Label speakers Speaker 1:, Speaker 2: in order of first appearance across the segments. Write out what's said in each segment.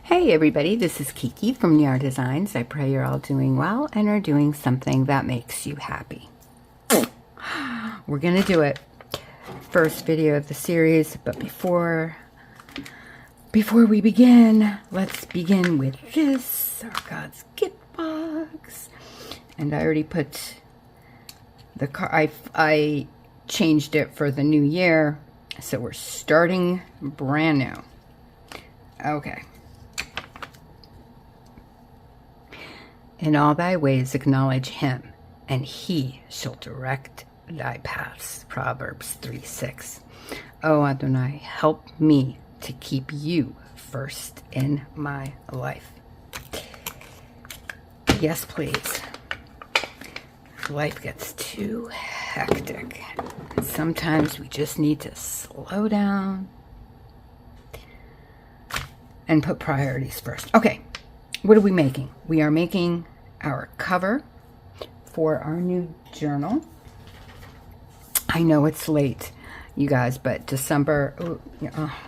Speaker 1: Hey everybody, this is Kiki from Niar Designs. I pray you're all doing well and are doing something that makes you happy. We're gonna do it. First video of the series, but before we begin, let's begin with this, our God's gift box. And I already put the I changed it for the new year, so we're starting brand new. Okay. In all thy ways acknowledge him, and he shall direct thy paths. Proverbs 3:6. Oh Adonai, help me to keep you first in my life. Yes, please. Life gets too hectic. And sometimes we just need to slow down and put priorities first. Okay. What are we making? We are making our cover for our new journal. I know it's late, you guys, but December, oh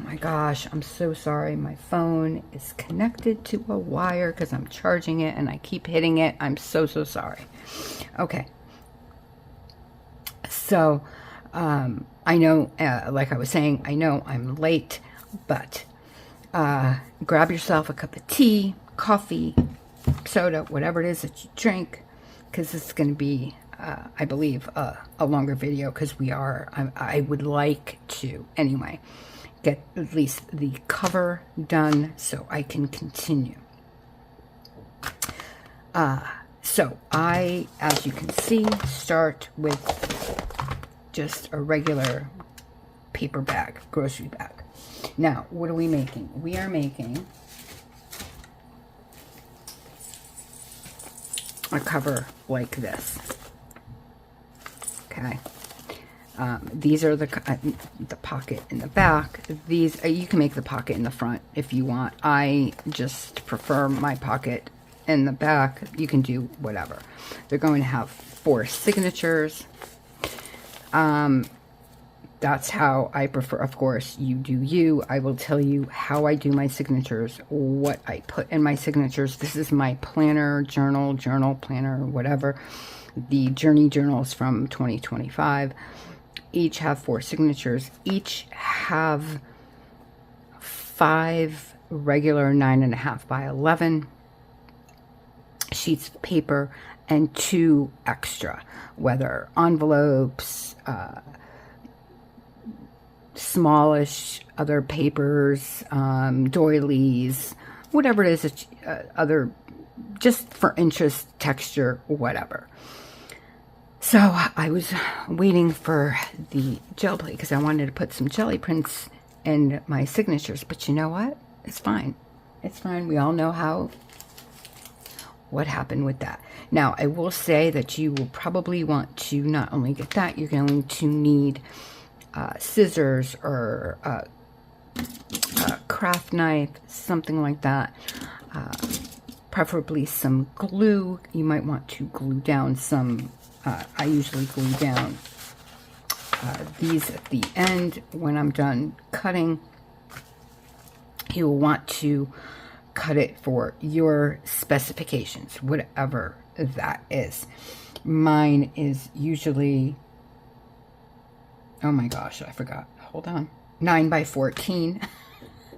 Speaker 1: my gosh, I'm so sorry. My phone is connected to a wire because I'm charging it and I keep hitting it. I'm so sorry. Okay. So, I know, like I was saying, I know I'm late, but grab yourself a cup of tea, coffee, soda, whatever it is that you drink, because this is going to be, I believe, a longer video, because I would like to, anyway, get at least the cover done so I can continue. So I, as you can see, start with just a regular paper bag, grocery bag. Now, what are we making? We are making a cover like this. Okay. These are the pocket in the back. These you can make the pocket in the front if you want. I just prefer my pocket in the back. You can do whatever. They're going to have 4 signatures. That's how I prefer. Of course, you do you. I will tell you how I do my signatures, what I put in my signatures. This is my planner, journal, planner, whatever. The Journey journals from 2025. Each have 4 signatures. Each have 5 regular 9.5 by 11 sheets of paper and 2 extra, whether envelopes, smallish other papers, doilies, whatever it is, other, just for interest, texture, whatever. So I was waiting for the gel plate because I wanted to put some jelly prints in my signatures, but you know what? It's fine. It's fine. We all know what happened with that. Now, I will say that you will probably want to not only get that, you're going to need scissors or a craft knife, something like that. Preferably some glue. You might want to glue down some, I usually glue down these at the end when I'm done cutting. You will want to cut it for your specifications, whatever that is. Mine is usually, oh my gosh, I forgot. Hold on. 9 by 14.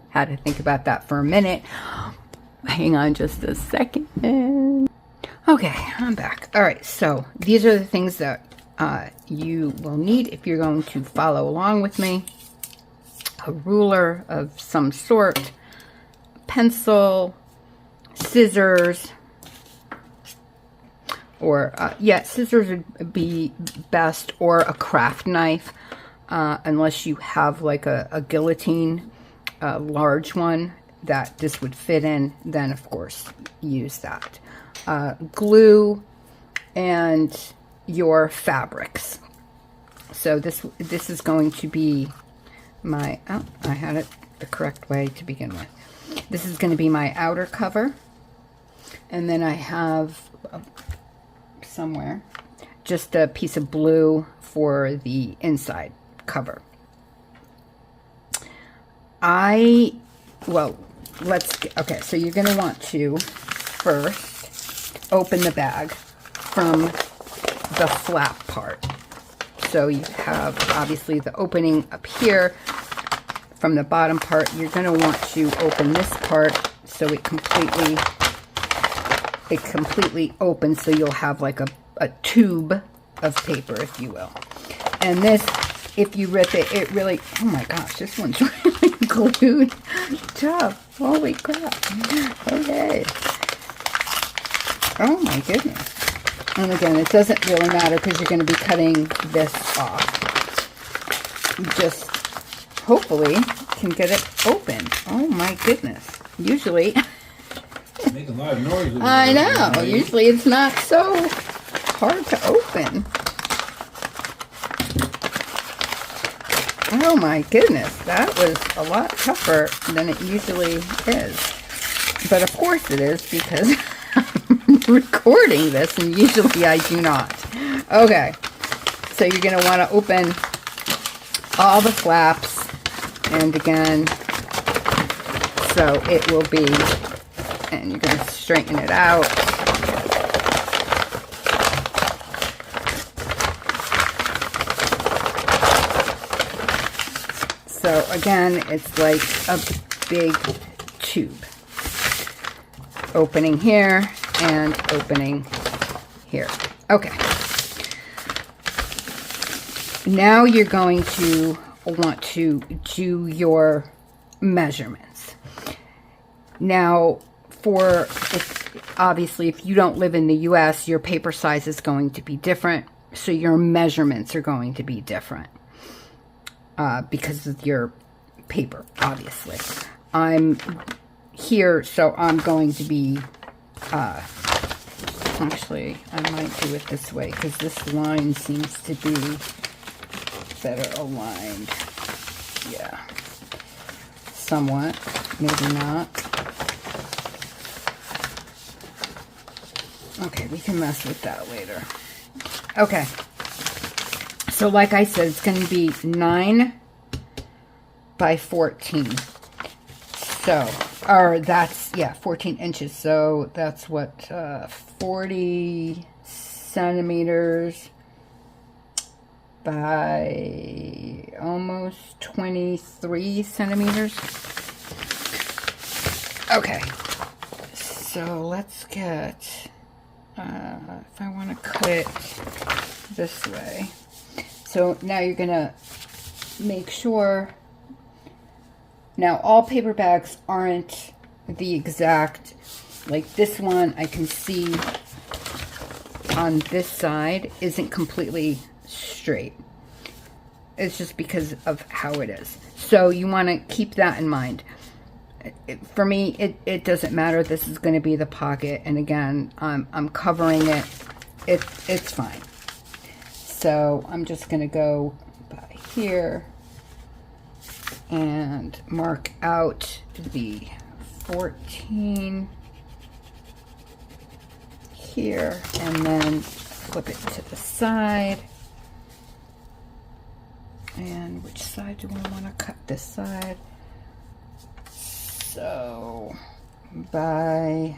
Speaker 1: Had to think about that for a minute. Hang on just a second. Okay, I'm back. All right, so these are the things that you will need if you're going to follow along with me. A ruler of some sort, pencil, scissors, or yeah, scissors would be best, or a craft knife, unless you have like a guillotine, a large one that this would fit in, then of course use that. Glue and your fabrics. So this is going to be my, oh, I had it the correct way to begin with. This is going to be my outer cover, and then I have somewhere just a piece of blue for the inside cover. Well, okay, so you're going to want to first open the bag from the flap part. So you have obviously the opening up here. From the bottom part, you're going to want to open this part so it completely opens, so you'll have like a tube of paper, if you will. And this, if you rip it, it really, oh my gosh, this one's really glued tough. Holy crap. Okay. Oh my goodness. And again, it doesn't really matter because you're going to be cutting this off. You just hopefully can get it open. Oh my goodness. Usually,
Speaker 2: make a lot of noise.
Speaker 1: I know. Usually it's not so hard to open. Oh my goodness, that was a lot tougher than it usually is. But of course it is because I'm recording this and usually I do not. Okay, so you're going to want to open all the flaps, and again, so it will be, and you're going to straighten it out. So again, it's like a big tube. Opening here and opening here. Okay. Now you're going to want to do your measurements. Now, obviously, if you don't live in the US, your paper size is going to be different, so your measurements are going to be different. Because of your paper, obviously. I'm here, so I'm going to be, actually, I might do it this way, because this line seems to be better aligned. Yeah. Somewhat. Maybe not. Okay, we can mess with that later. Okay. So like I said, it's going to be 9 by 14. So, or that's, yeah, 14 inches. So that's what, 40 centimeters by almost 23 centimeters. Okay. So let's get, if I want to cut it this way. So now you're going to make sure, now all paper bags aren't the exact, like this one I can see on this side isn't completely straight. It's just because of how it is. So you want to keep that in mind. For me, it doesn't matter. This is going to be the pocket, and again, I'm covering it. It's fine. So I'm just going to go by here and mark out the 14 here, and then flip it to the side. And which side do I want to cut? This side. So by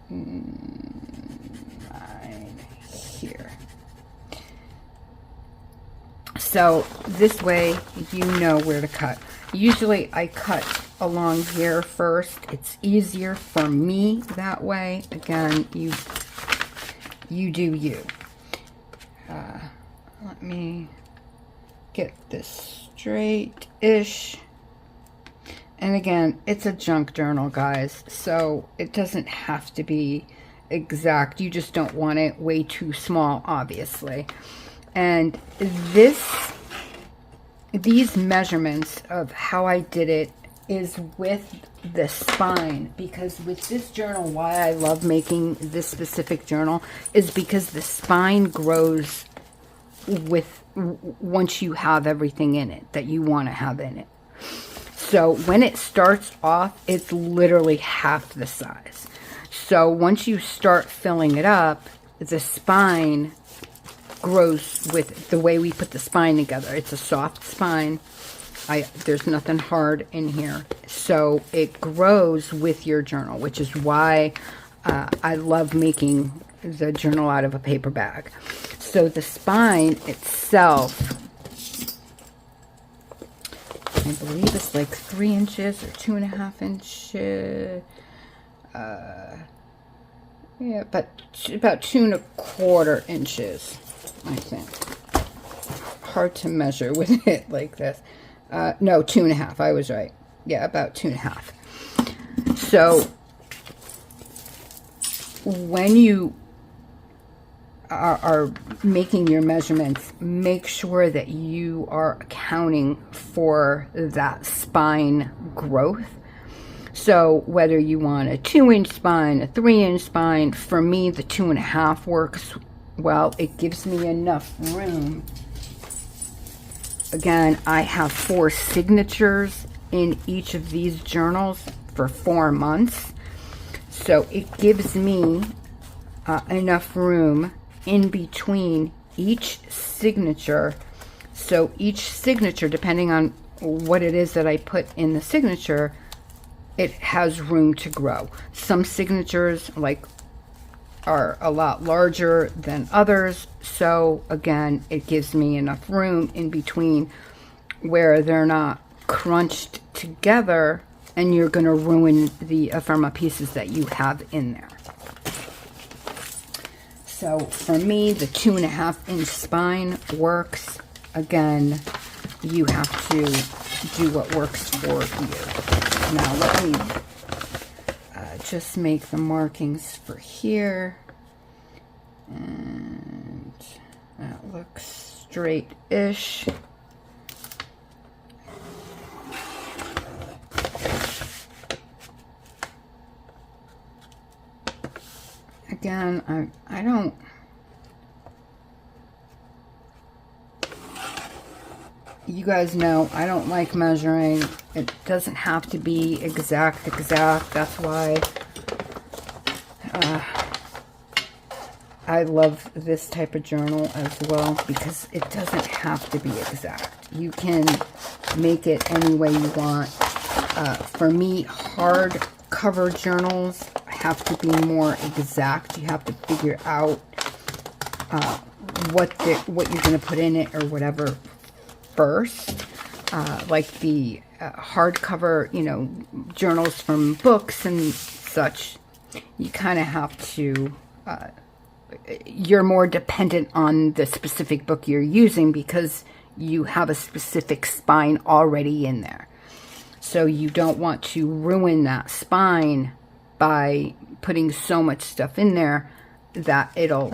Speaker 1: 9 here. So this way you know where to cut. Usually I cut along here first. It's easier for me that way. Again, you do you. Let me get this straight-ish. And again, it's a junk journal, guys, so it doesn't have to be exact. You just don't want it way too small, obviously. And these measurements of how I did it is with the spine, because with this journal, why I love making this specific journal is because the spine grows with once you have everything in it that you want to have in it. So when it starts off, it's literally half the size. So once you start filling it up, the spine grows with the way we put the spine together. It's a soft spine, There's nothing hard in here. So it grows with your journal, which is why I love making the journal out of a paper bag. So the spine itself, I believe it's like 3 inches or 2.5 inches. Yeah, but about 2.25 inches, I think. Hard to measure with it like this. No, 2.5. I was right. Yeah, about 2.5. So when you are making your measurements, make sure that you are accounting for that spine growth. So whether you want a 2-inch spine, a 3-inch spine, for me the 2.5 works well. It gives me enough room. Again, I have 4 signatures in each of these journals for 4 months. So it gives me enough room in between each signature. So each signature, depending on what it is that I put in the signature, it has room to grow. Some signatures are a lot larger than others. So again, it gives me enough room in between where they're not crunched together and you're going to ruin the ephemera pieces that you have in there. So for me, the 2.5-inch spine works. Again, you have to do what works for you. Now let me just make the markings for here. And that looks straight-ish. Again, I don't... You guys know I don't like measuring. It doesn't have to be exact. That's why I love this type of journal as well, because it doesn't have to be exact. You can make it any way you want. For me, hard cover journals have to be more exact. You have to figure out what you're going to put in it or whatever first. Like the hardcover, journals from books and such, you kind of have to, you're more dependent on the specific book you're using because you have a specific spine already in there. So you don't want to ruin that spine by putting so much stuff in there that it'll,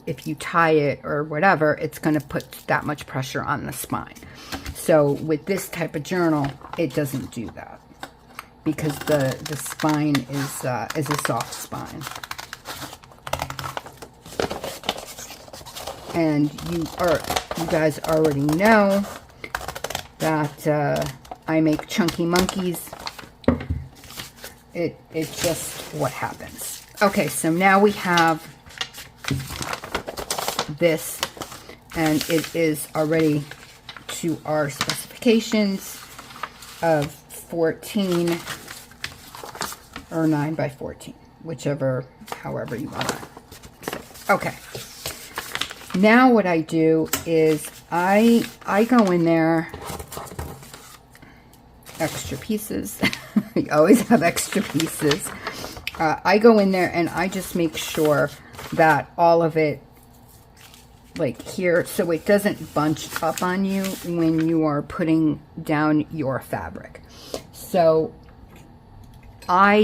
Speaker 1: if you tie it or whatever, it's going to put that much pressure on the spine. So with this type of journal, it doesn't do that because the spine is a soft spine. And you guys already know that I make chunky monkeys. It's just what happens. Okay, so now we have this, and it is already to our specifications of 14 or 9 by 14, however you want to say. Okay. Now what I do is I go in there, extra pieces. You always have extra pieces. I go in there and I just make sure that all of it, like here, so it doesn't bunch up on you when you are putting down your fabric. So I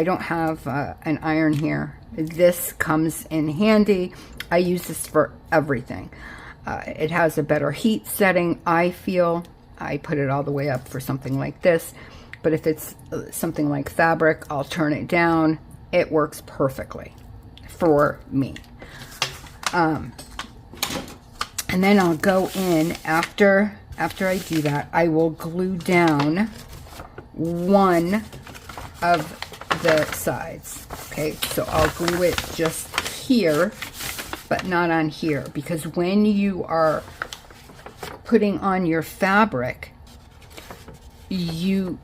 Speaker 1: don't have an iron here. This comes in handy. I use this for everything. It has a better heat setting, I feel. I put it all the way up for something like this. But if it's something like fabric, I'll turn it down. It works perfectly for me. And then I'll go in, after I do that, I will glue down one of the sides. Okay, so I'll glue it just here, but not on here, because when you are putting on your fabric, you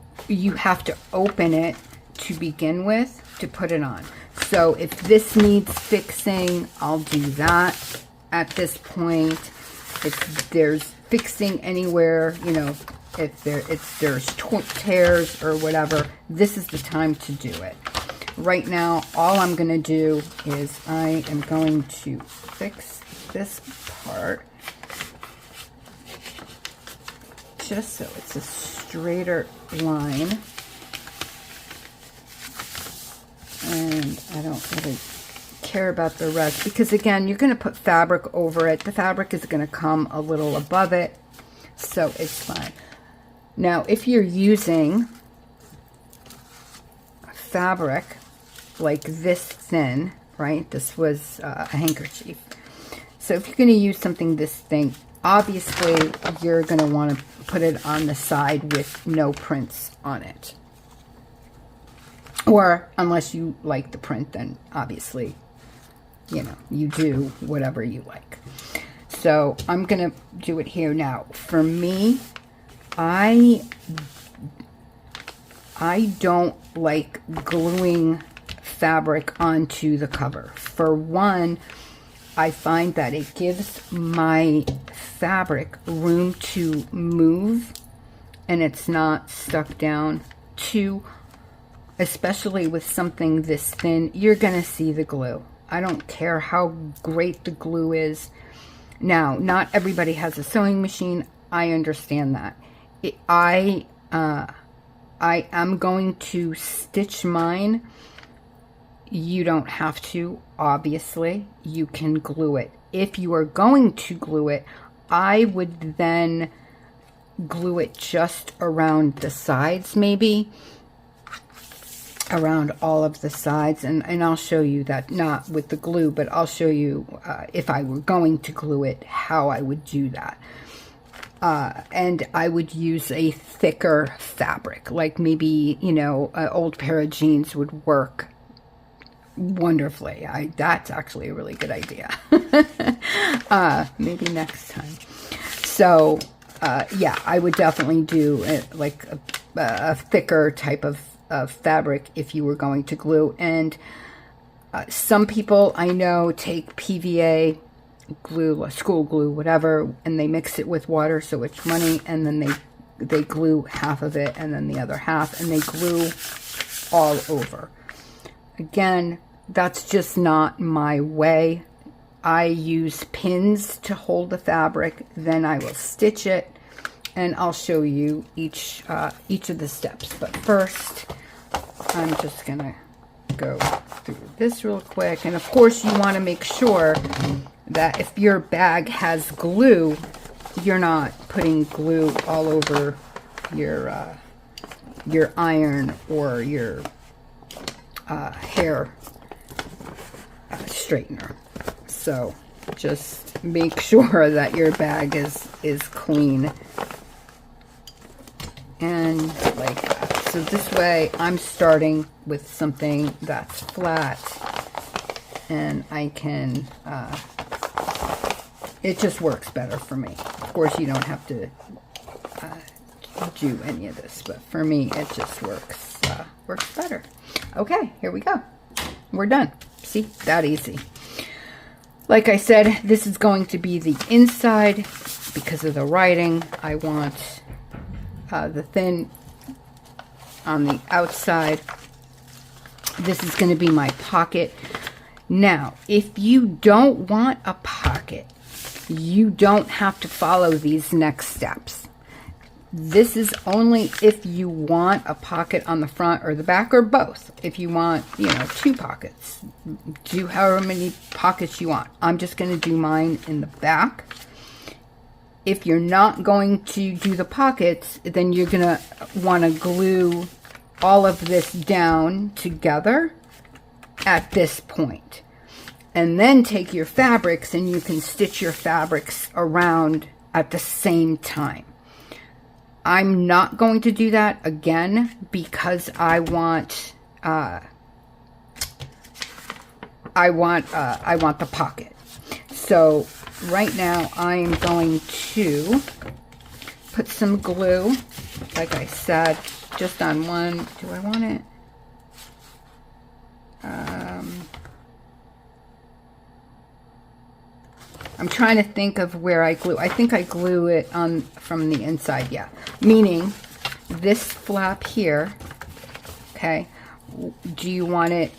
Speaker 1: have to open it to begin with to put it on. So if this needs fixing, I'll do that at this point. If there's fixing anywhere, you know, if there's tears or whatever, this is the time to do it. Right now, all I'm going to do is I am going to fix this part just so it's a straighter line. And I don't really care about the rest because, again, you're going to put fabric over it. The fabric is going to come a little above it, so it's fine. Now, if you're using fabric like this thin, right? This was a handkerchief. So if you're going to use something this thin, obviously you're going to want to put it on the side with no prints on it. Or unless you like the print, then obviously, you know, you do whatever you like. So I'm going to do it here now. For me, I don't like gluing fabric onto the cover. For one, I find that it gives my fabric room to move and it's not stuck down. Two, especially with something this thin, you're gonna see the glue. I don't care how great the glue is. Now, not everybody has a sewing machine. I understand that. I am going to stitch mine. You don't have to, obviously. You can glue it. If you are going to glue it, I would then glue it just around the sides, maybe. Around all of the sides. And I'll show you that, not with the glue, but I'll show you if I were going to glue it, how I would do that. And I would use a thicker fabric, like maybe, you know, an old pair of jeans would work wonderfully. That's actually a really good idea. Maybe next time. So, yeah, I would definitely do like a thicker type of fabric if you were going to glue. And some people I know take PVA glue, school glue, whatever, and they mix it with water so it's runny, and then they glue half of it and then the other half, and they glue all over. Again, that's just not my way. I use pins to hold the fabric, then I will stitch it, and I'll show you each of the steps. But first, I'm just gonna go through this real quick. And of course, you want to make sure that if your bag has glue, you're not putting glue all over your iron or your hair straightener. So just make sure that your bag is clean and like that. So this way I'm starting with something that's flat, and I can it just works better for me. Of course, you don't have to do any of this, but for me it just works better. Okay, here we go. We're done. See, that easy. Like I said, this is going to be the inside because of the writing. I want the thin on the outside. This is going to be my pocket. Now, if you don't want a pocket, you don't have to follow these next steps. This is only if you want a pocket on the front or the back, or both. If you want, you know, 2 pockets, do however many pockets you want. I'm just going to do mine in the back. If you're not going to do the pockets, then you're going to want to glue all of this down together at this point. And then take your fabrics and you can stitch your fabrics around at the same time. I'm not going to do that again because I want the pocket. So right now I am going to put some glue like I said, just on one. Do I want it? I'm trying to think of where I glue. I think I glue it on from the inside, yeah. Meaning this flap here, okay, do you want it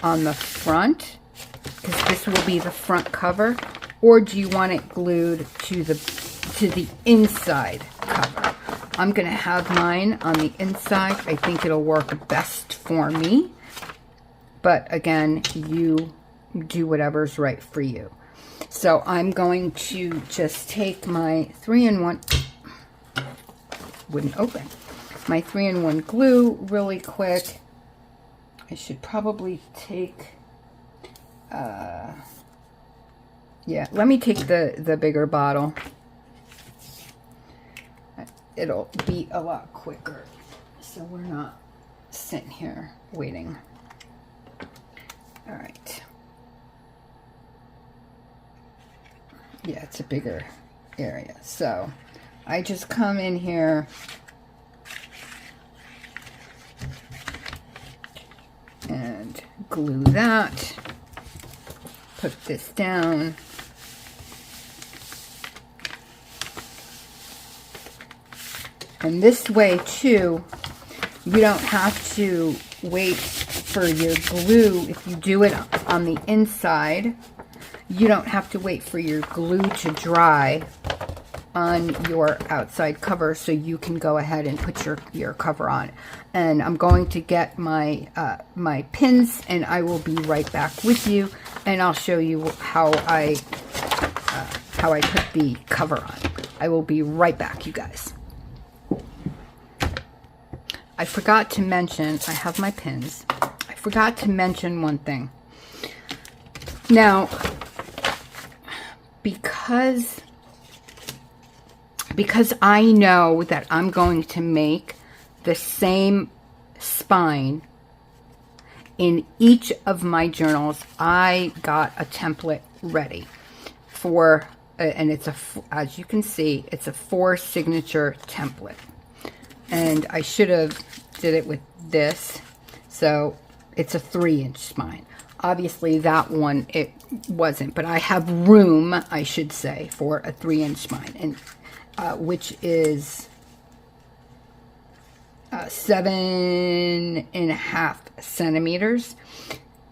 Speaker 1: on the front? Because this will be the front cover. Or do you want it glued to the inside cover? I'm going to have mine on the inside. I think it'll work best for me. But again, you do whatever's right for you. So I'm going to just take my 3-in-1, wouldn't open, my 3-in-1 glue really quick. I should probably take, yeah, let me take the bigger bottle. It'll be a lot quicker, so we're not sitting here waiting. All right. Yeah, it's a bigger area. So I just come in here and glue that. Put this down. And this way too, you don't have to wait for your glue. If you do it on the inside, you don't have to wait for your glue to dry on your outside cover, so you can go ahead and put your cover on. And I'm going to get my my pins, and I will be right back with you, and I'll show you how I put the cover on. I will be right back, you guys. I forgot to mention, I have my pins. I forgot to mention one thing. Now, because I know that I'm going to make the same spine in each of my journals, I got a template ready for, and it's as you can see, it's a 4 signature template. And I should have did it with this, so it's a 3-inch spine. Obviously that one, it wasn't, but I have room, I should say, for a 3-inch spine, and which is 7.5 centimeters.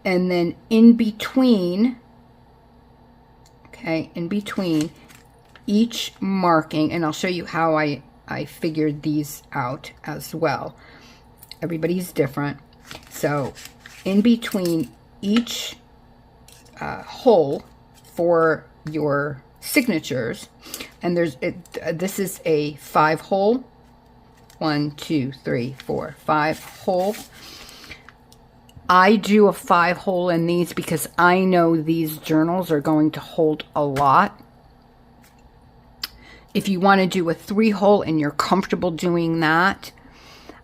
Speaker 1: And then in between, okay, in between each marking, and I'll show you how I figured these out as well. Everybody's different. So in between each hole for your signatures, and this is a 5-hole, 1, 2, 3, 4, 5 hole. I do a 5-hole in these because I know these journals are going to hold a lot. If you want to do a 3-hole and you're comfortable doing that,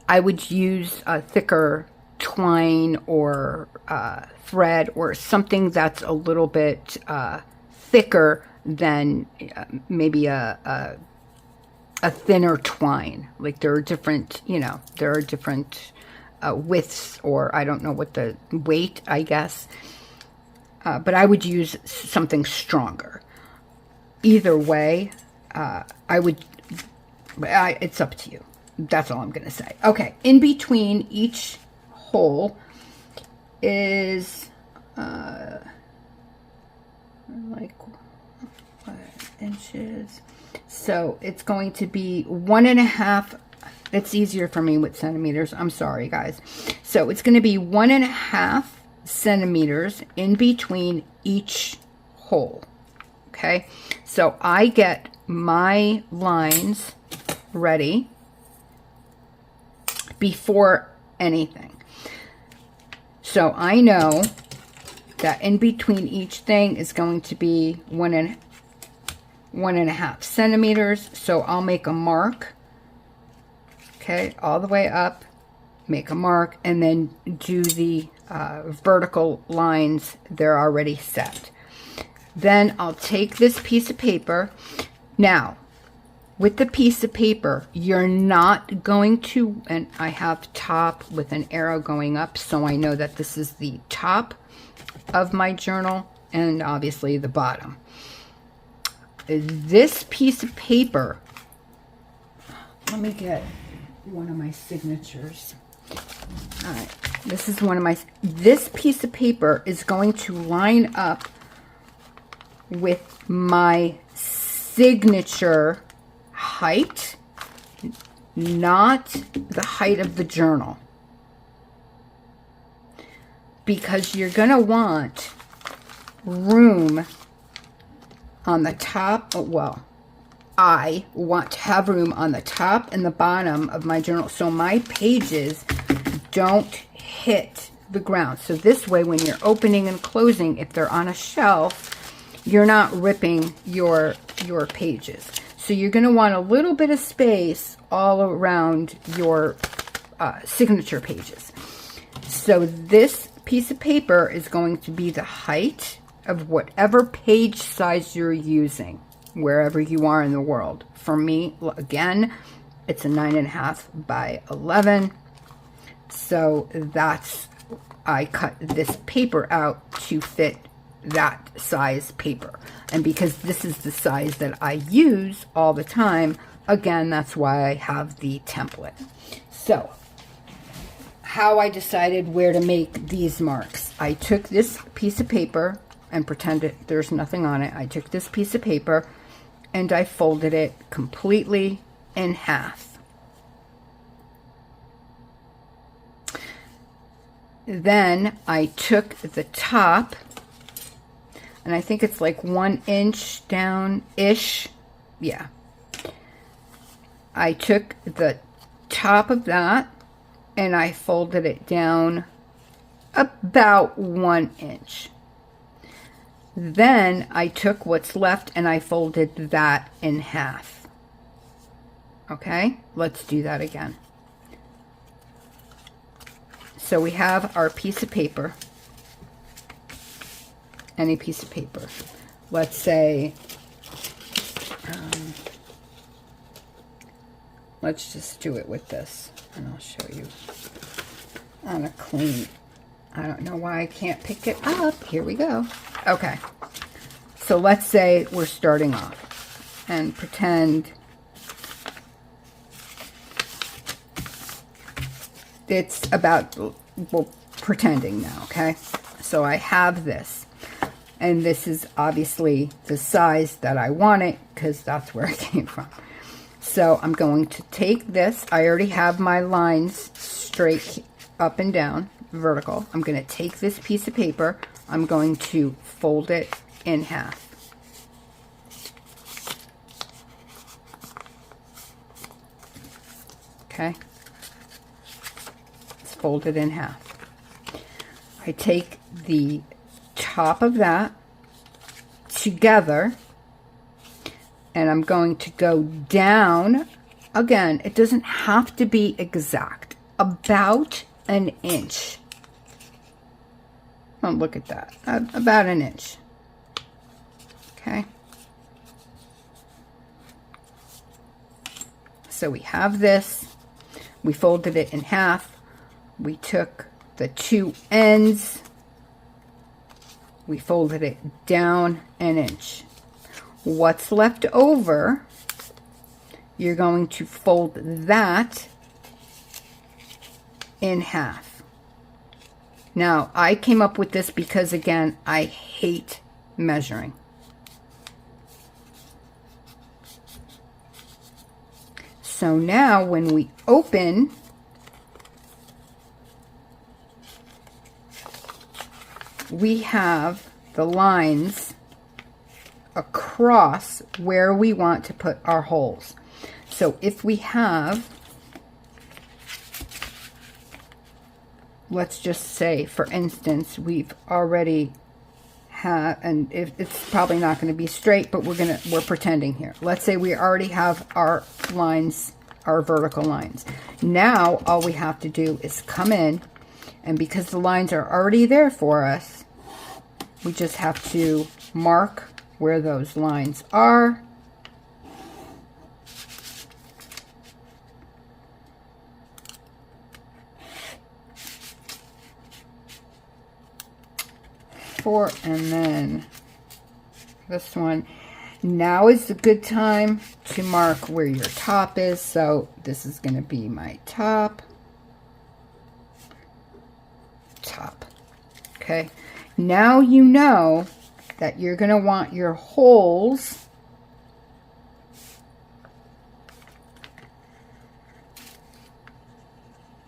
Speaker 1: I would use a thicker twine or thread or something that's a little bit thicker than maybe a thinner twine. Like there are different, there are different widths, or I don't know what the weight, I guess. But I would use something stronger. Either way, it's up to you. That's all I'm going to say. Okay, in between each hole is like 5 inches. So it's going to be 1.5. It's easier for me with centimeters. I'm sorry, guys. So it's going to be 1.5 centimeters in between each hole. Okay, so I get my lines ready before anything. So I know that in between each thing is going to be 1.5 centimeters. So I'll make a mark, okay, all the way up, make a mark, and then do the vertical lines. They're already set. Then I'll take this piece of paper. Now, with the piece of paper, you're not going to, and I have top with an arrow going up, so I know that this is the top of my journal and obviously the bottom. This piece of paper, let me get one of my signatures. All right, this is one of my, this piece of paper is going to line up with my signature height, not the height of the journal. Because you're going to want room on the top, well, I want to have room on the top and the bottom of my journal so my pages don't hit the ground. So this way, when you're opening and closing, if they're on a shelf, you're not ripping your pages. So you're going to want a little bit of space all around your signature pages. So this piece of paper is going to be the height of whatever page size you're using, wherever you are in the world. For me, again, it's a 9.5 by 11. So that's, I cut this paper out to fit that size paper. And because this is the size that I use all the time, again, that's why I have the template. So how I decided where to make these marks. I took this piece of paper and pretended there's nothing on it. I took this piece of paper and I folded it completely in half. Then I took the top, and I think it's like 1 inch down-ish. Yeah. I took the top of that and I folded it down about 1 inch. Then I took what's left and I folded that in half. Okay, let's do that again. So we have our piece of paper, any piece of paper. Let's say, let's just do it with this, and I'll show you on a clean, I don't know why I can't pick it up. Here we go. Okay, so let's say we're starting off and pretend it's about, well, pretending now, okay? So I have this, and this is obviously the size that I want it because that's where it came from. So I'm going to take this. I already have my lines straight up and down, vertical. I'm going to take this piece of paper. I'm going to fold it in half. Okay. It's folded in half. I take the top of that together and I'm going to go down. Again, it doesn't have to be exact. About an inch. Oh, look at that. About an inch. Okay. So we have this. We folded it in half. We took the two ends. We folded it down an inch. What's left over, you're going to fold that in half. Now, I came up with this because, again, I hate measuring. So now when we open, we have the lines across where we want to put our holes. So if we have, let's just say, for instance, we've already had, and it's probably not going to be straight, but we're pretending here. Let's say we already have our lines, our vertical lines. Now all we have to do is come in, and because the lines are already there for us, we just have to mark where those lines are for, and then this one. Now is a good time to mark where your top is. So this is going to be my top. Okay. Now you know that you're going to want your holes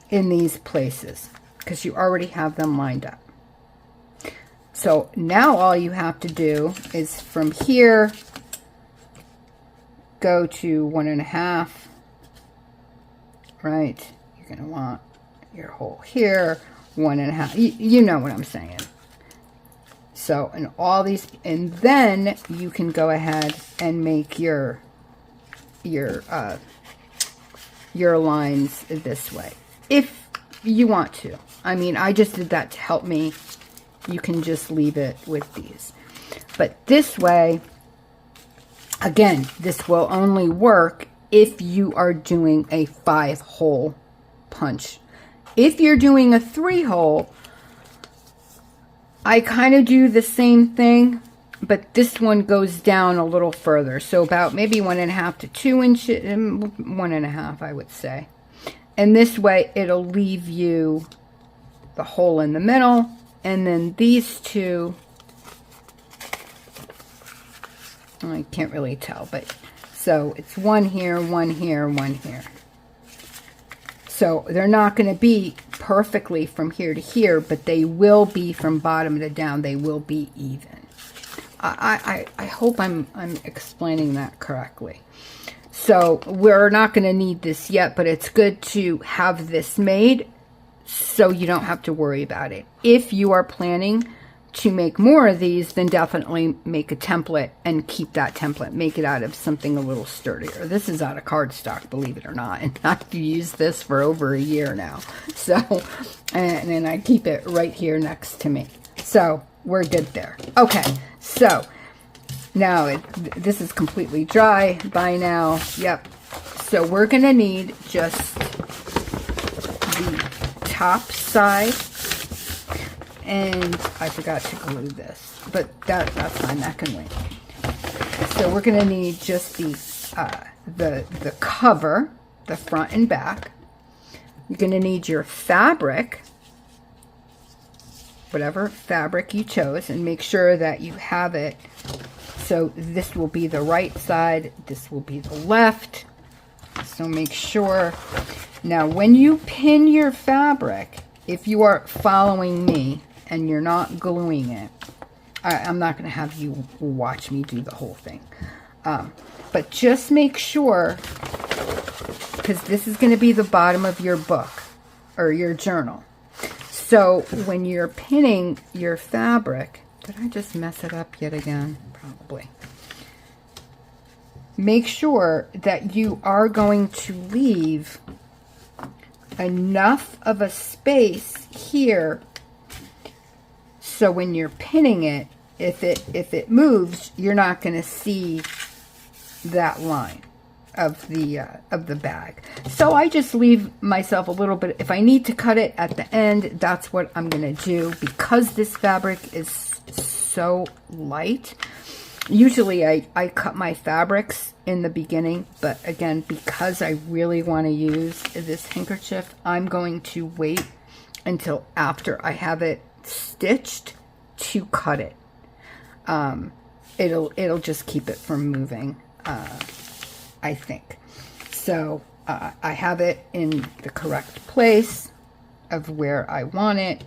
Speaker 1: in these places because you already have them lined up. So now all you have to do is from here, go to 1.5, right? You're going to want your hole here, 1.5. You know what I'm saying. So, and all these, and then you can go ahead and make your lines this way, if you want to. I mean, I just did that to help me. You can just leave it with these. But this way, again, this will only work if you are doing a 5-hole punch. If you're doing a 3-hole, I kind of do the same thing, but this one goes down a little further. So about maybe 1.5 to 2 inches, 1.5, I would say. And this way, it'll leave you the hole in the middle. And then these two, I can't really tell, but so it's one here, one here, one here. So they're not going to be perfectly from here to here, but they will be from bottom to down. They will be even. I hope I'm explaining that correctly. So we're not going to need this yet, but it's good to have this made so you don't have to worry about it. If you are planning to make more of these, then definitely make a template and keep that template. Make it out of something a little sturdier. This is out of cardstock, believe it or not. And I've used this for over a year now. So, and then I keep it right here next to me. So we're good there. Okay, so now this is completely dry by now. Yep. So we're going to need just the top side. And I forgot to glue this, but that's fine. That can wait. So we're going to need just the cover, the front and back. You're going to need your fabric, whatever fabric you chose, and make sure that you have it. So this will be the right side. This will be the left. So make sure. Now, when you pin your fabric, if you are following me, and you're not gluing it, I'm not going to have you watch me do the whole thing. But just make sure, because this is going to be the bottom of your book or your journal. So when you're pinning your fabric, did I just mess it up yet again? Probably. Make sure that you are going to leave enough of a space here. So when you're pinning it, if it moves, you're not going to see that line of the bag. So I just leave myself a little bit. If I need to cut it at the end, that's what I'm going to do. Because this fabric is so light, usually I cut my fabrics in the beginning. But again, because I really want to use this handkerchief, I'm going to wait until after I have it stitched to cut it. It'll just keep it from moving, I think. So I have it in the correct place of where I want it,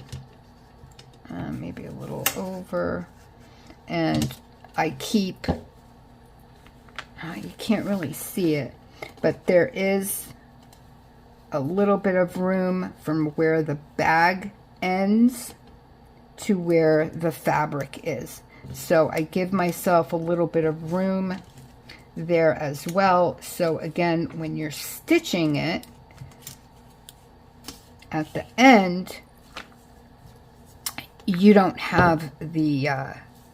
Speaker 1: maybe a little over, and I keep, you can't really see it, but there is a little bit of room from where the bag ends to where the fabric is. So I give myself a little bit of room there as well. So again, when you're stitching it at the end, you don't have the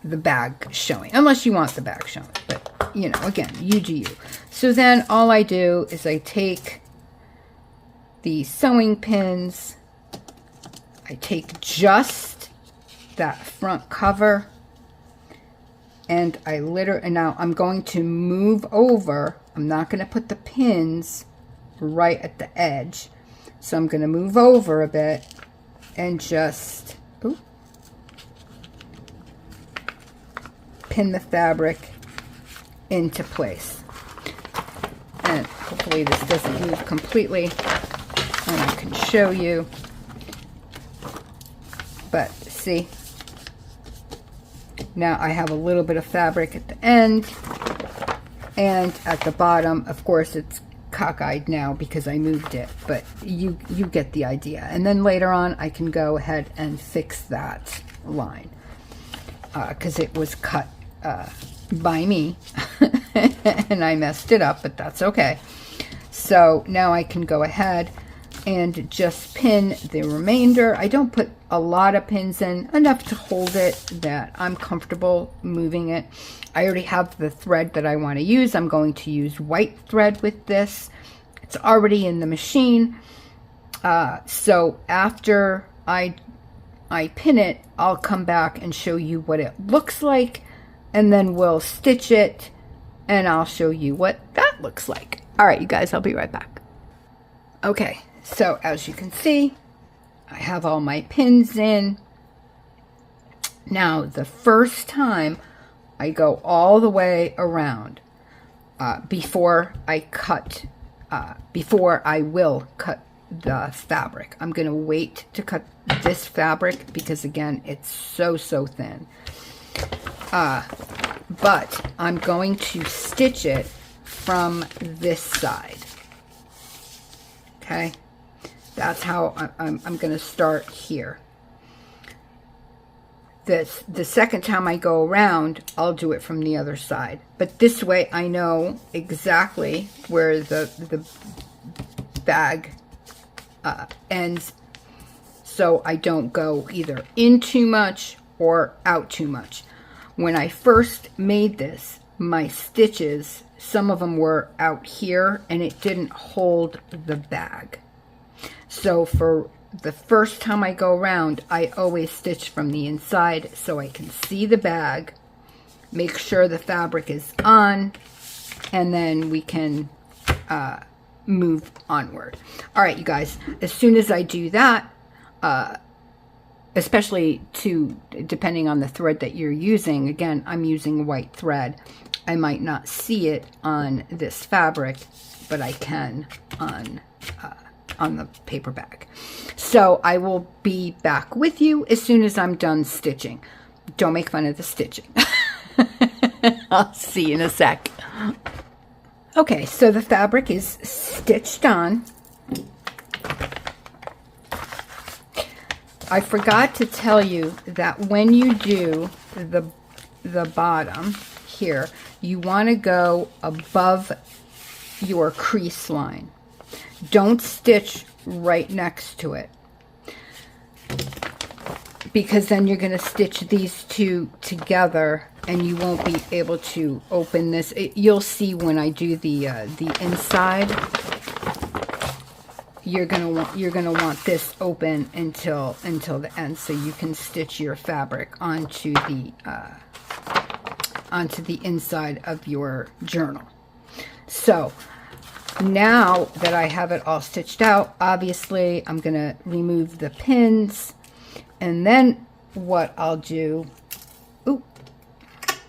Speaker 1: bag showing, unless you want the bag showing. But you know, again, you do you. So then all I do is I take the sewing pins, I take just that front cover, and and now I'm going to move over. I'm not going to put the pins right at the edge. So I'm going to move over a bit and just pin the fabric into place. And hopefully this doesn't move completely and I can show you. But see, now I have a little bit of fabric at the end, and at the bottom, of course, it's cockeyed now because I moved it, but you get the idea. And then later on I can go ahead and fix that line because it was cut by me and I messed it up, but that's okay. So now I can go ahead and just pin the remainder. I don't put a lot of pins in, enough to hold it that I'm comfortable moving it. I already have the thread that I want to use. I'm going to use white thread with this. It's already in the machine. So after I pin it, I'll come back and show you what it looks like, and then we'll stitch it and I'll show you what that looks like. All right, you guys, I'll be right back. Okay, so as you can see, I have all my pins in. Now, the first time I go all the way around before I will cut the fabric. I'm going to wait to cut this fabric because, again, it's so thin. But I'm going to stitch it from this side. Okay? That's how I'm going to start here. The second time I go around, I'll do it from the other side. But this way I know exactly where the bag ends, so I don't go either in too much or out too much. When I first made this, my stitches, some of them were out here and it didn't hold the bag. So for the first time I go around, I always stitch from the inside so I can see the bag, make sure the fabric is on, and then we can move onward. All right, you guys, as soon as I do that, especially depending on the thread that you're using, again, I'm using white thread. I might not see it on this fabric, but I can on the paper bag. So I will be back with you as soon as I'm done stitching. Don't make fun of the stitching. I'll see you in a sec. Okay, so the fabric is stitched on. I forgot to tell you that when you do the bottom here, you want to go above your crease line. Don't stitch right next to it, because then you're going to stitch these two together and you won't be able to open this. You'll see when I do the inside, you're gonna want this open until the end, so you can stitch your fabric onto the inside of your journal. So now that I have it all stitched out, obviously I'm gonna remove the pins, and then what I'll do,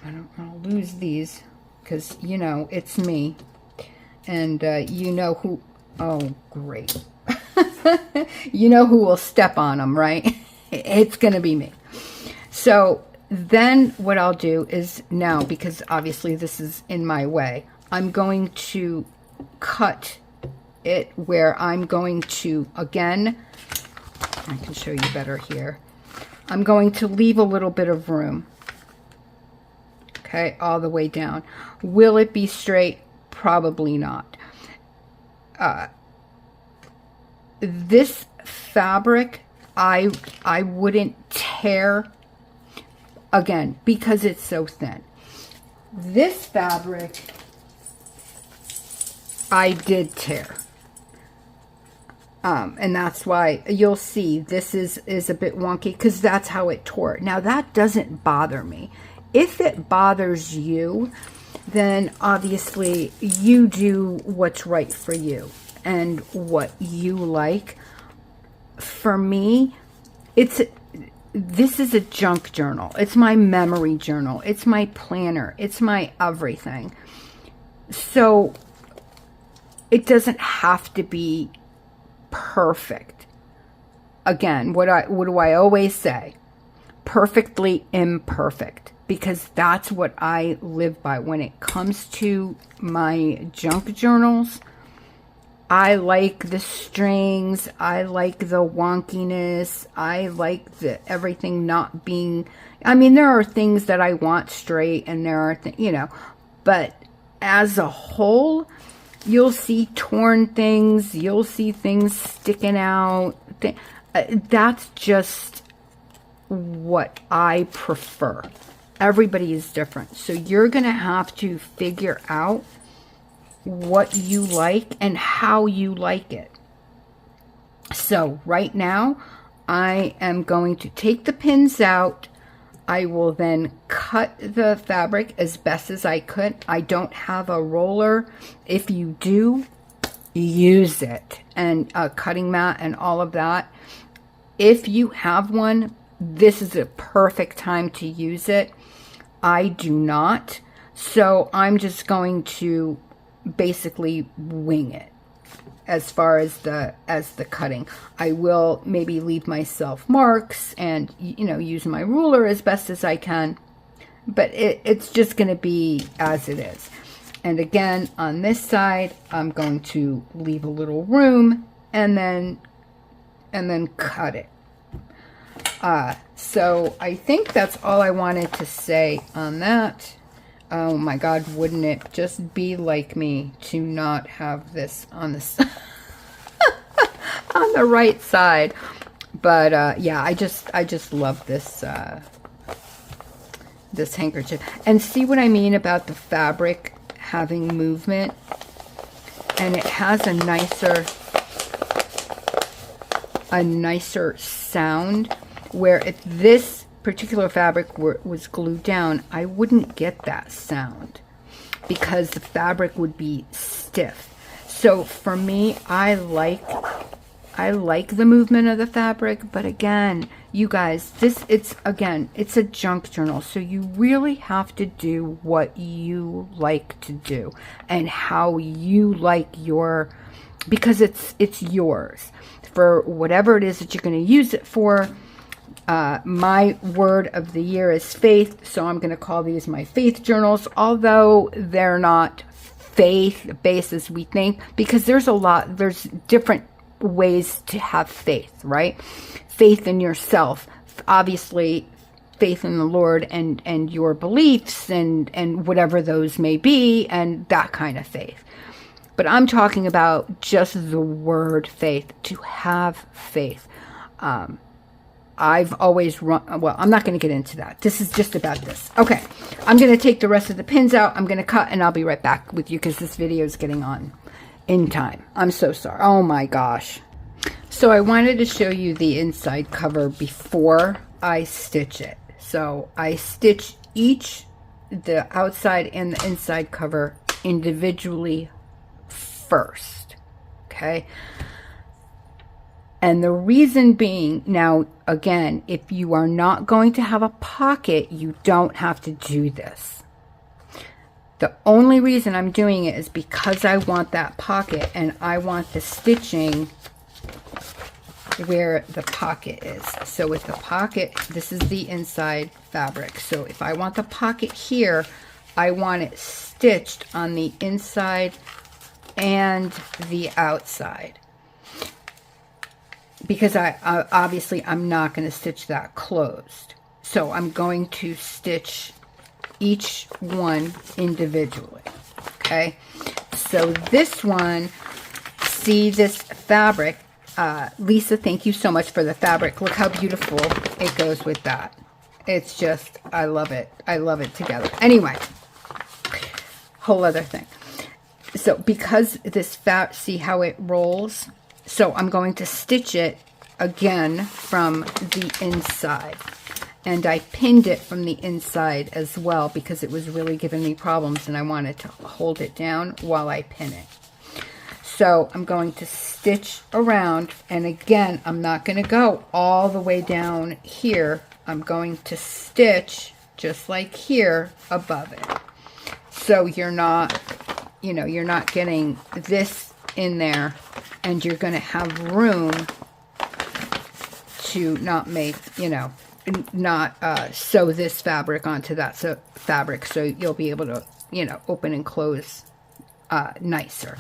Speaker 1: I don't want to lose these because you know it's me, and you know who. Oh, great. You know who will step on them, right? It's gonna be me. So then what I'll do is, now, because obviously this is in my way, I'm going to cut it where I'm going to, again, I can show you better here. I'm going to leave a little bit of room. Okay, all the way down. Will it be straight? Probably not. This fabric, I wouldn't tear, again, because it's so thin. This fabric, I did tear. And that's why you'll see this is a bit wonky, because that's how it tore. Now that doesn't bother me. If it bothers you, then obviously you do what's right for you and what you like. For me, this is a junk journal. It's my memory journal. It's my planner. It's my everything. So it doesn't have to be perfect. Again, what do I always say? Perfectly imperfect, because that's what I live by when it comes to my junk journals. I like the strings, I like the wonkiness, I like the everything not being, I mean, there are things that I want straight, and there are but as a whole, you'll see torn things, you'll see things sticking out. That's just what I prefer. Everybody is different. So you're going to have to figure out what you like and how you like it. So right now, I am going to take the pins out. I will then cut the fabric as best as I could. I don't have a roller. If you do, use it, and a cutting mat and all of that. If you have one, this is a perfect time to use it. I do not, so I'm just going to basically wing it as far as the cutting. I will maybe leave myself marks and use my ruler as best as I can, but it's just going to be as it is. And again, on this side, I'm going to leave a little room and then cut it. So I think that's all I wanted to say on that. Oh my God, wouldn't it just be like me to not have this on the on the right side? But yeah, I just love this this handkerchief. And see what I mean about the fabric having movement, and it has a nicer sound, where if this particular fabric was glued down, I wouldn't get that sound because the fabric would be stiff. So for me, I like the movement of the fabric, but again, you guys, it's a junk journal, so you really have to do what you like to do and how you like your, because it's yours for whatever it is that you're going to use it for. My word of the year is faith, so I'm going to call these my faith journals, although they're not faith-based as we think, because there's different ways to have faith, right? Faith in yourself, obviously faith in the Lord and your beliefs and whatever those may be, and that kind of faith. But I'm talking about just the word faith, to have faith. I've always run, well, I'm not going to get into that. This is just about this. Okay, I'm going to take the rest of the pins out. I'm going to cut, and I'll be right back with you because this video is getting on in time. I'm so sorry. Oh my gosh. So I wanted to show you the inside cover before I stitch it. So I stitch the outside and the inside cover individually first. Okay. And the reason being, now again, if you are not going to have a pocket, you don't have to do this. The only reason I'm doing it is because I want that pocket, and I want the stitching where the pocket is. So with the pocket, this is the inside fabric. So if I want the pocket here, I want it stitched on the inside and the outside. Because obviously I'm not going to stitch that closed. So I'm going to stitch each one individually. Okay. So this one, see this fabric. Lisa, thank you so much for the fabric. Look how beautiful it goes with that. It's just, I love it. I love it together. Anyway, whole other thing. So because this see how it rolls? So I'm going to stitch it again from the inside. And I pinned it from the inside as well because it was really giving me problems and I wanted to hold it down while I pin it. So I'm going to stitch around, and again, I'm not going to go all the way down here. I'm going to stitch just like here above it. So you're not, you know, you're not getting this in there, and you're going to have room to not make, you know, not sew this fabric onto that fabric, so you'll be able to, you know, open and close nicer.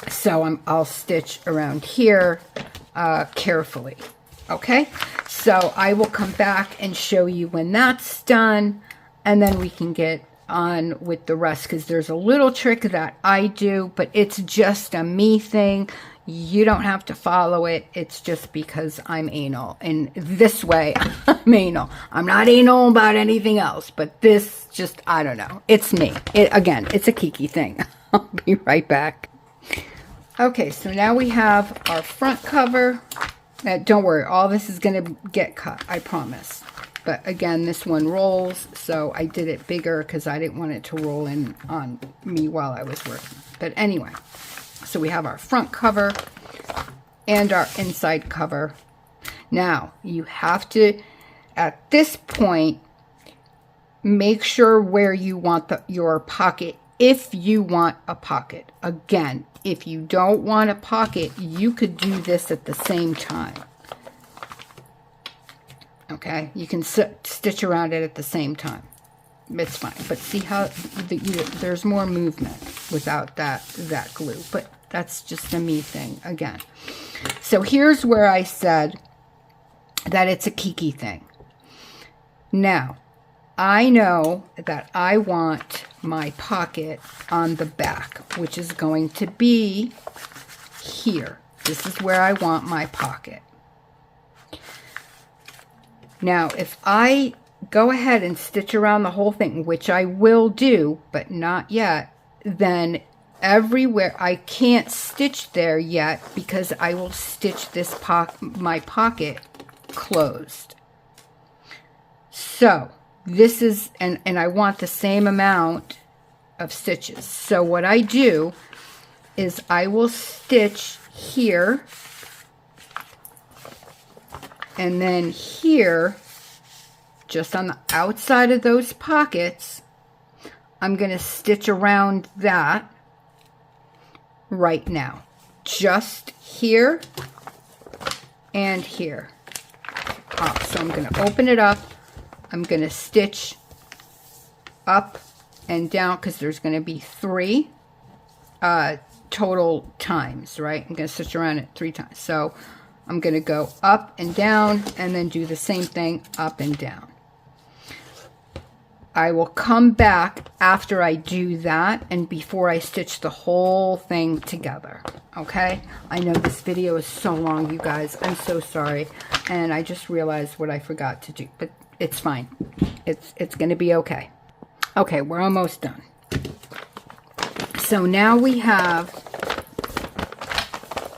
Speaker 1: So I'll stitch around here carefully. Okay, so I will come back and show you when that's done, and then we can get on with the rest, because there's a little trick that I do, but it's just a me thing. You don't have to follow it. It's just because I'm anal. And this way, I'm anal. I'm not anal about anything else, but this just, I don't know. It's me. Again, it's a Kiki thing. I'll be right back. Okay, so now we have our front cover. Don't worry, all this is going to get cut, I promise. But again, this one rolls, so I did it bigger because I didn't want it to roll in on me while I was working. But anyway, so we have our front cover and our inside cover. Now, you have to, at this point, make sure where you want your pocket, if you want a pocket. Again, if you don't want a pocket, you could do this at the same time. Okay, you can stitch around it at the same time. It's fine. But see how there's more movement without that glue. But that's just a me thing again. So here's where I said that it's a Kiki thing. Now, I know that I want my pocket on the back, which is going to be here. This is where I want my pocket. Now, if I go ahead and stitch around the whole thing, which I will do, but not yet, then everywhere, I can't stitch there yet because I will stitch this my pocket closed. So, this is, and I want the same amount of stitches. So what I do is I will stitch here, and then here, just on the outside of those pockets, I'm going to stitch around that right now. Just here and here. So I'm going to open it up. I'm going to stitch up and down because there's going to be 3 total times, right? I'm going to stitch around it 3 times. So I'm going to go up and down and then do the same thing up and down. I will come back after I do that and before I stitch the whole thing together, okay? I know this video is so long, you guys. I'm so sorry. And I just realized what I forgot to do, but it's fine. It's going to be okay. Okay, we're almost done. So now we have,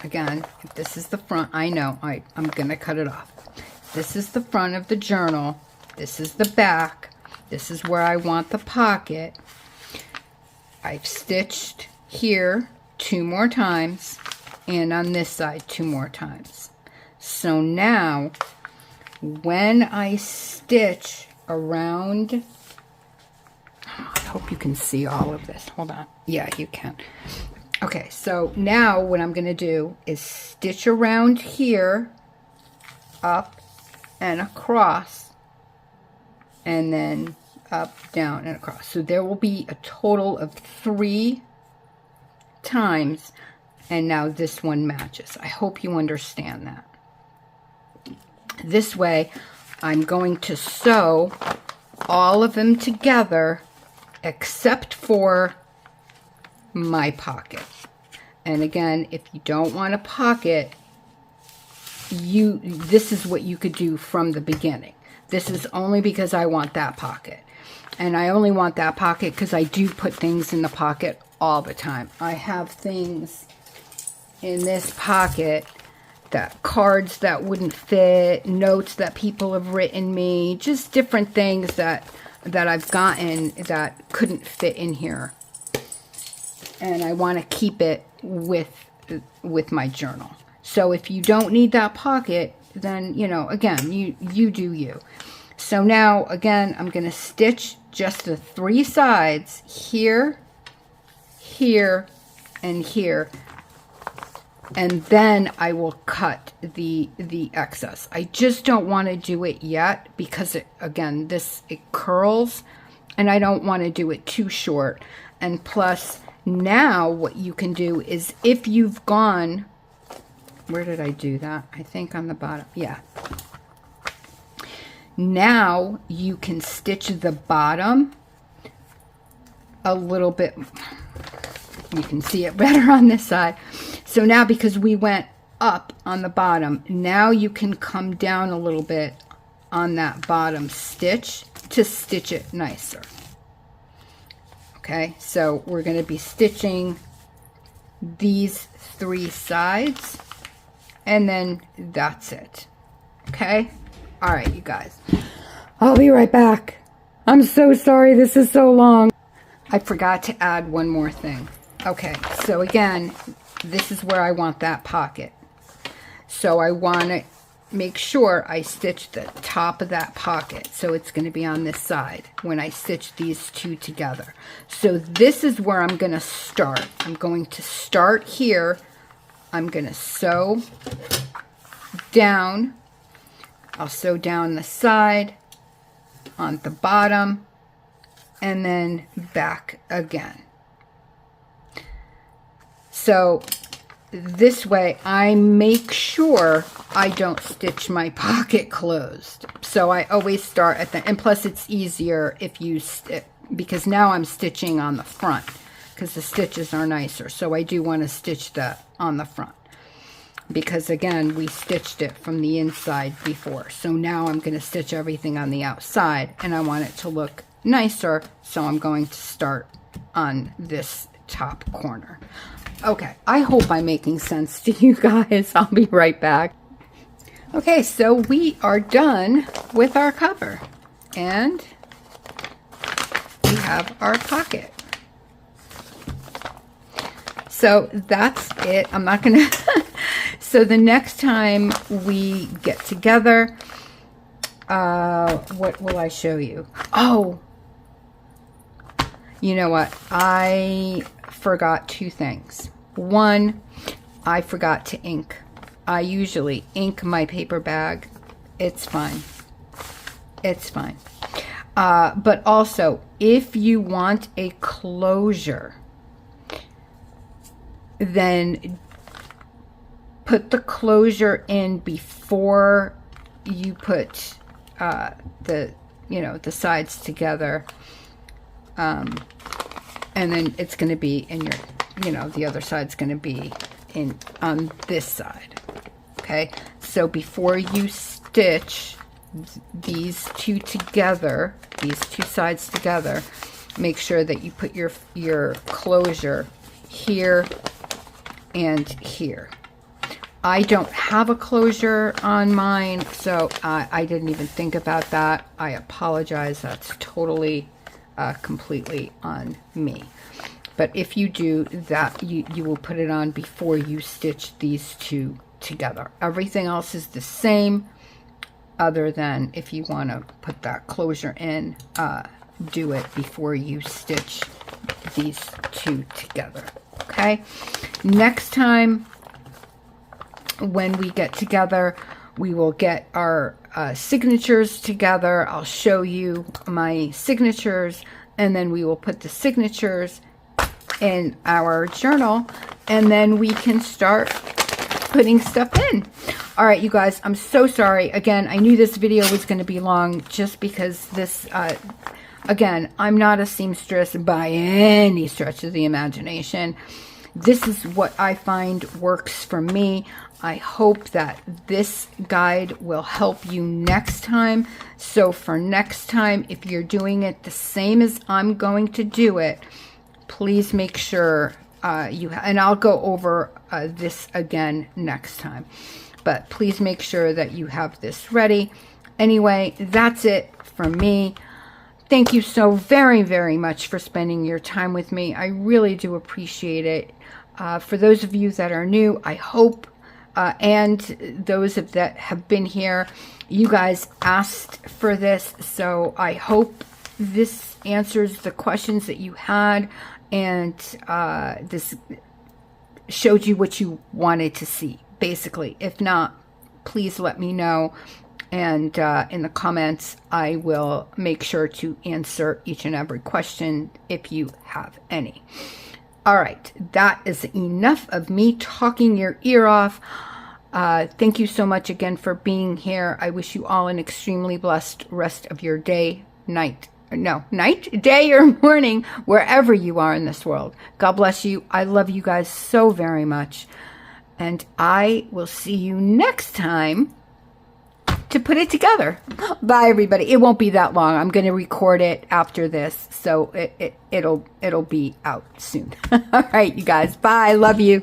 Speaker 1: again, if this is the front, I know I'm going to cut it off. This is the front of the journal. This is the back. This is where I want the pocket. I've stitched here 2 more times and on this side 2 more times. So now when I stitch around, I hope you can see all of this. Hold on. Yeah, you can. Okay, so now what I'm going to do is stitch around here, up and across, and then up, down, and across. So there will be a total of 3 times, and now this one matches. I hope you understand that. This way, I'm going to sew all of them together except for my pocket. And again, if you don't want a pocket, this is what you could do from the beginning. This is only because I want that pocket. And I only want that pocket because I do put things in the pocket all the time. I have things in this pocket, that cards that wouldn't fit, notes that people have written me, just different things that I've gotten that couldn't fit in here. And I want to keep it with my journal. So if you don't need that pocket, then, you know, again, you do you. So now, again, I'm going to stitch just the 3 sides here, here, and here. And then I will cut the excess. I just don't want to do it yet because, it curls. And I don't want to do it too short. And plus, now what you can do is if you've gone... Where did I do that? I think on the bottom. Yeah. Now you can stitch the bottom a little bit. You can see it better on this side. So now because we went up on the bottom, now you can come down a little bit on that bottom stitch to stitch it nicer. Okay, so we're going to be stitching these 3 sides. And then that's it. Okay? All right, you guys. I'll be right back. I'm so sorry this is so long. I forgot to add one more thing. Okay, so again, this is where I want that pocket. So I want to make sure I stitch the top of that pocket. So it's going to be on this side when I stitch these 2 together. So this is where I'm going to start. I'm going to start here. I'm going to sew down. I'll sew down the side, on the bottom, and then back again. So this way I make sure I don't stitch my pocket closed. So I always start at the, and plus it's easier if you, because now I'm stitching on the front. Because the stitches are nicer. So I do want to stitch that on the front. Because again, we stitched it from the inside before. So now I'm going to stitch everything on the outside. And I want it to look nicer. So I'm going to start on this top corner. Okay, I hope I'm making sense to you guys. I'll be right back. Okay, so we are done with our cover. And we have our pocket. So that's it. I'm not going to... So the next time we get together, what will I show you? Oh, you know what? I forgot 2 things. One, I forgot to ink. I usually ink my paper bag. It's fine. It's fine. But also, if you want a closure, then put the closure in before you put the sides together, and then it's going to be in your, the other side's going to be on this side. Okay, so before you stitch these 2 together, these 2 sides together, make sure that you put your closure here and here. I don't have a closure on mine, so I didn't even think about that. I apologize. That's totally, completely on me. But if you do that, you will put it on before you stitch these 2 together. Everything else is the same, other than if you want to put that closure in, do it before you stitch these 2 together. Okay? Next time, when we get together, we will get our signatures together. I'll show you my signatures, and then we will put the signatures in our journal, and then we can start putting stuff in. All right, you guys, I'm so sorry. Again, I knew this video was going to be long just because this, again, I'm not a seamstress by any stretch of the imagination. This is what I find works for me. I hope that this guide will help you next time. So for next time, if you're doing it the same as I'm going to do it, please make sure and I'll go over this again next time. But please make sure that you have this ready. Anyway, that's it from me. Thank you so very, very much for spending your time with me. I really do appreciate it. For those of you that are new, I hope, and those that have been here, you guys asked for this. So I hope this answers the questions that you had, and this showed you what you wanted to see, basically. If not, please let me know. And in the comments, I will make sure to answer each and every question if you have any. All right, that is enough of me talking your ear off. Thank you so much again for being here. I wish you all an extremely blessed rest of your day, day or morning, wherever you are in this world. God bless you. I love you guys so very much. And I will see you next time to put it together. Bye, everybody. It won't be that long. I'm going to record it after this, so it'll be out soon. All right, you guys. Bye. Love you.